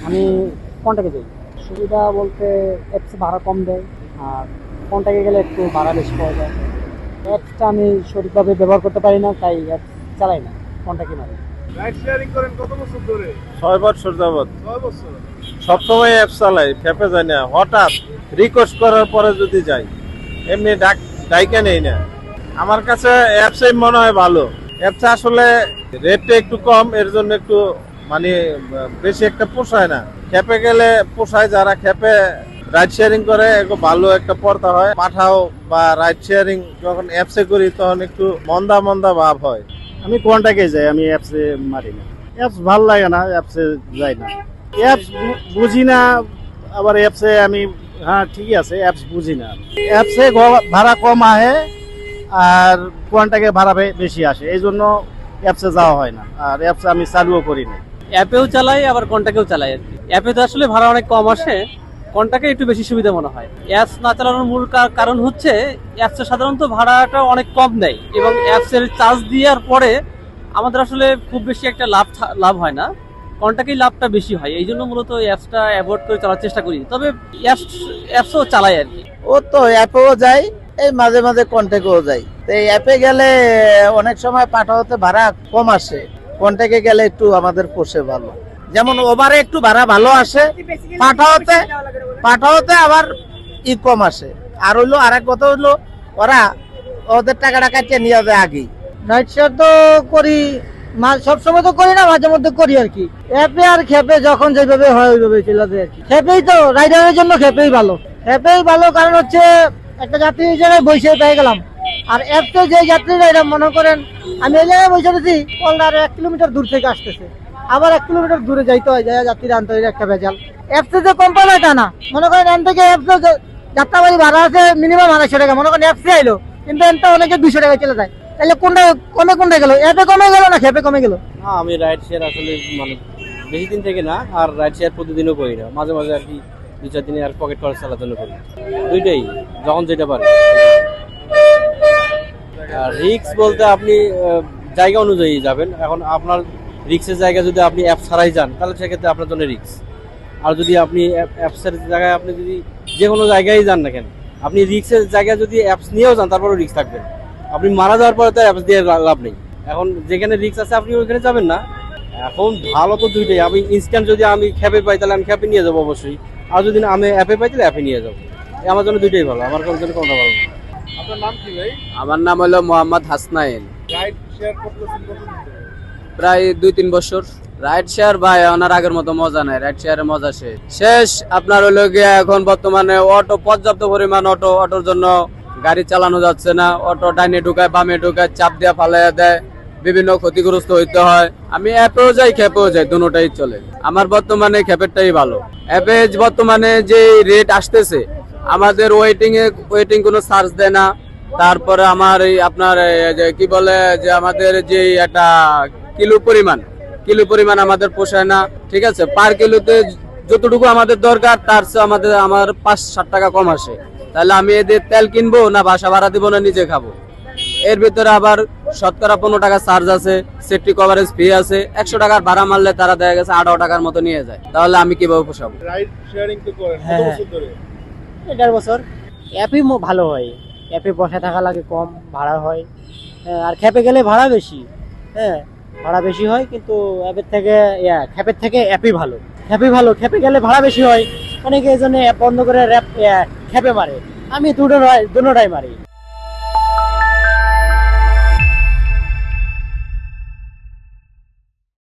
আমি কন্টাক্টে যাই। সুবিধা বলতে অ্যাপসে ভাড়া কম দেয়, আর কন্টাক্টে গেলে একটু ভাড়া বেশি পাওয়া যায়। অ্যাপসটা আমি সঠিকভাবে ব্যবহার করতে পারি না, তাই অ্যাপস চালাই না, কন্টাক্টে মারি। রাইড শেয়ারিং করেন কত বছর ধরে? 6 বছর যাবত 6 বছর। সবসময় অ্যাপ চালাই, খেপে যাই না। হঠাৎ রিকোয়েস্ট করার পরে যদি যাই, এমনি ডাইকা নেই না। আমার কাছে অ্যাপসই মনে হয় ভালো। অ্যাপসে আসলে রেটটা একটু কম, এর জন্য একটু মানে বেশি একটা পোষায় না। খেপে গেলে পোষায়, যারা খেপে রাইড শেয়ারিং করে একটু ভালো একটা পড়তা হয়। পাঠাও বা রাইড শেয়ারিং যখন অ্যাপসে করি তখন একটু মন্দা মন্দা ভাব হয়। আমি কোনটাকে যাই, আমি অ্যাপসে মারি না। অ্যাপস ভাল লাগে না, অ্যাপসে যাই না। অ্যাপস বুঝি না, আবার অ্যাপসে আমি হ্যাঁ ঠিকই আছে, অ্যাপস বুঝি না। অ্যাপসে ভাড়া কম আহে আর কোনটাকে ভাড়া বেশি আসে, এই জন্য অ্যাপসে যাওয়া হয় না। আর অ্যাপসে আমি চালুও করি না। অ্যাপেও চালাই আবার কন্টাক্টেও চালাই আর কি। অ্যাপে তো আসলে ভাড়া অনেক কম আসে, কন্টাক্টে একটু বেশি সুবিধা মনে হয়। অ্যাপস না চালানোর মূল কারণ হচ্ছে অ্যাপসে সাধারণত ভাড়াটা অনেক কম দেয়, এবং অ্যাপসের চার্জ দেওয়ার পরে আমাদের আসলে খুব বেশি একটা লাভ হয় না, কন্টাক্টেই লাভটা বেশি হয়। এই জন্য মূলত অ্যাপসটা অ্যাভয়েড করে চলার চেষ্টা করি, তবে অ্যাপসও চালাই আর কি। ও তো অ্যাপেও যাই, এই মাঝে মাঝে কন্ট্যাক্টেও যাই। তো এই অ্যাপে গেলে অনেক সময় পাঠাতে ভাড়া কম আসে, কন্ট্যাক্টে গেলে একটু আমাদের পোষে ভালো। যেমন ওভারে একটু ভাড়া ভালো আসে, পাঠাতে আবার কম আসে। আর হইলো আরেক কথা হইলো, ওরা ওদের টাকাটা কাটিয়ে নিয়ে যায় আগেই। নাইট শেয়ার তো করি, সবসময় তো করি না, মাঝে মধ্যে করি আর কি। অ্যাপে আর খেপে যখন যেভাবে হয় ওইভাবে চলে যায় আর কি। খেপেই তো রাইডারের জন্য খেপেই ভালো। খেপেই ভালো কারণ হচ্ছে একটা যাত্রী এই জায়গায় বসে পেয়ে গেলাম। আর অ্যাপে যে যাত্রীরা এরা মনে করেন আমি এই জায়গায় বসে রয়েছি, কলকাতার 1 কিলোমিটার দূর থেকে আসতেছে, আবার 1 কিলোমিটার দূরে যাইতে হয়, যায় যাত্রীরা আনতে হয়, একটা ভেজাল। অ্যাপসে যে কম পাবে তা না, মনে করেন এখান থেকে অ্যাপসে যাত্রাবাড়ি ভাড়া আছে মিনিমাম 250 টাকা, মনে করেন অ্যাপসে আইলো, কিন্তু এনটা অনেকে 200 টাকা চলে যায়। তাহলে কোনটা গেল, অ্যাপে কমে গেল না খেপে কমে গেল? না, আমি রাইড শেয়ার আসলে মানে বেশি দিন থেকে না, আর রাইড শেয়ার প্রতিদিনও করি না, মাঝে মাঝে আর কি 2-4 দিনে আর পকেট খরচ চালার জন্য করি। দুইটাই, যখন যেটা পারে। আর রিক্স বলতে আপনি জায়গা অনুযায়ী যাবেন। এখন আপনার রিক্সের জায়গা যদি আপনি অ্যাপ ছাড়াই যান, তাহলে সেক্ষেত্রে আপনার জন্য রিক্স। আর যদি আপনি অ্যাপসের জায়গায় আপনি যদি যে কোনো জায়গায় যান না কেন, আপনি রিক্সের জায়গায় যদি অ্যাপস নিয়েও যান, তারপরেও রিক্স থাকবেন। আপনি মারা যাওয়ার পরে তো অ্যাপস দিয়ে লাভ নেই। এখন যেখানে রিক্স আছে আপনি ওইখানে যাবেন না। এখন ভালো তো দুইটাই। আমি ইনস্ট্যান্ট যদি আমি খেপে পাই তাহলে আমি খেপে নিয়ে যাবো অবশ্যই, আর যদি আমি অ্যাপে পাই তাহলে অ্যাপে নিয়ে যাবো। আমার জন্য দুইটাই ভালো, আমার কোনো জন্য কোনটা ভালো না। আপনার নাম কি ভাই? আমার নাম হলো মোহাম্মদ হাসনাইন। রাইড শেয়ার করতেছেন কতদিন ধরে? প্রায় 2-3 বছর। রাইড শেয়ার ভাই ওনার আগের মতো মজা নাই, রাইড শেয়ারের মজা শেষ। আপনার হলো গিয়ে এখন বর্তমানে অটো, পর্যাপ্ত পরিমাণ অটোর জন্য গাড়ি চালানো যাচ্ছে না। অটো ডাইনে ঢুকায় বামে ঢুকায়, চাপ দিয়ে ফালাইয়া দেয়, বিভিন্ন ক্ষতিগ্রস্ত হইতে হয়। আমি অ্যাপেও যাই খেপেও যাই, দুটোটাই চলে। আমার বর্তমানে খেপেরটাই ভালো। অ্যাপে বর্তমানে যে রেট আসতেছে, আমাদের ওয়েটিং কোনো চার্জ দেয় না। তারপরে আমার এই আপনার কি বলে যে আমাদের যে একটা কিলো পরিমাণ আমাদের পোষায় না, ঠিক আছে। পার কিলোতে যতটুকু আমাদের দরকার তার চেয়ে আমার 5-7 টাকা কম আসে। তাহলে আমি এদের তেল কিনবো না বাসা ভাড়া দিব না নিজে খাবো? এর ভিতরে আবার শতকরা 15 টাকা চার্জ আছে, সেফটি কভারেজ ফি আছে। 100 টাকার ভাড়া মারলে তারা দেখা গেছে 18 টাকার মতো নিয়ে যায়। তাহলে আমি কিভাবে পোষাবো? রাইড শেয়ারিং তো করেন কত হ্যাঁ। বছর ধরে? 1.5 বছর। অ্যাপই ভালো হয়, অ্যাপে বসে থাকা লাগে কম, ভাড়া হয়। আর খেপে গেলে ভাড়া বেশি। হ্যাঁ, ভাড়া বেশি হয়, কিন্তু খেপের থেকে অ্যাপই ভালো। খেপে গেলে ভাড়া বেশি হয়, অনেকে এই জন্য অ্যাপ বন্ধ করে খেপে মারে। আমি দুটোটাই মারি।